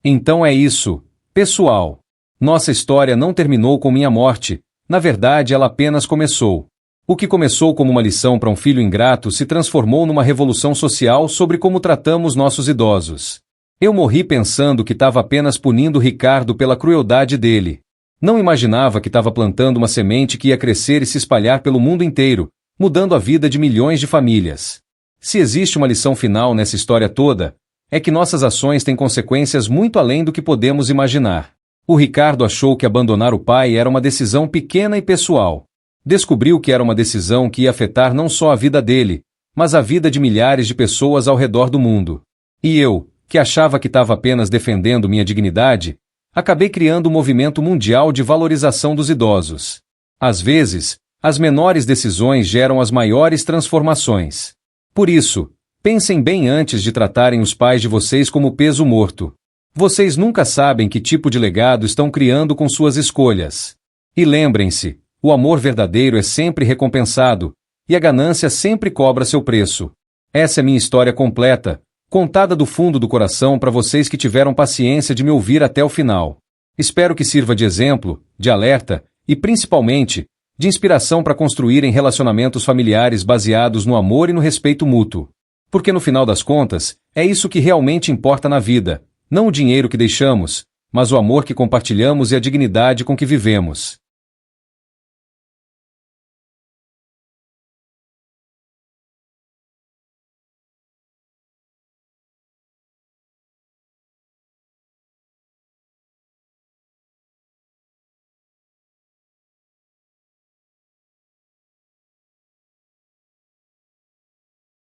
Speaker 1: Então é isso, pessoal. Nossa história não terminou com minha morte, na verdade ela apenas começou. O que começou como uma lição para um filho ingrato se transformou numa revolução social sobre como tratamos nossos idosos. Eu morri pensando que estava apenas punindo Ricardo pela crueldade dele. Não imaginava que estava plantando uma semente que ia crescer e se espalhar pelo mundo inteiro, mudando a vida de milhões de famílias. Se existe uma lição final nessa história toda, é que nossas ações têm consequências muito além do que podemos imaginar. O Ricardo achou que abandonar o pai era uma decisão pequena e pessoal. Descobriu que era uma decisão que ia afetar não só a vida dele, mas a vida de milhares de pessoas ao redor do mundo. E eu, que achava que estava apenas defendendo minha dignidade, acabei criando um movimento mundial de valorização dos idosos. Às vezes, as menores decisões geram as maiores transformações. Por isso, pensem bem antes de tratarem os pais de vocês como peso morto. Vocês nunca sabem que tipo de legado estão criando com suas escolhas. E lembrem-se, o amor verdadeiro é sempre recompensado, e a ganância sempre cobra seu preço. Essa é minha história completa, contada do fundo do coração para vocês que tiveram paciência de me ouvir até o final. Espero que sirva de exemplo, de alerta, e principalmente, de inspiração para construírem relacionamentos familiares baseados no amor e no respeito mútuo. Porque no final das contas, é isso que realmente importa na vida, não o dinheiro que deixamos, mas o amor que compartilhamos e a dignidade com que vivemos.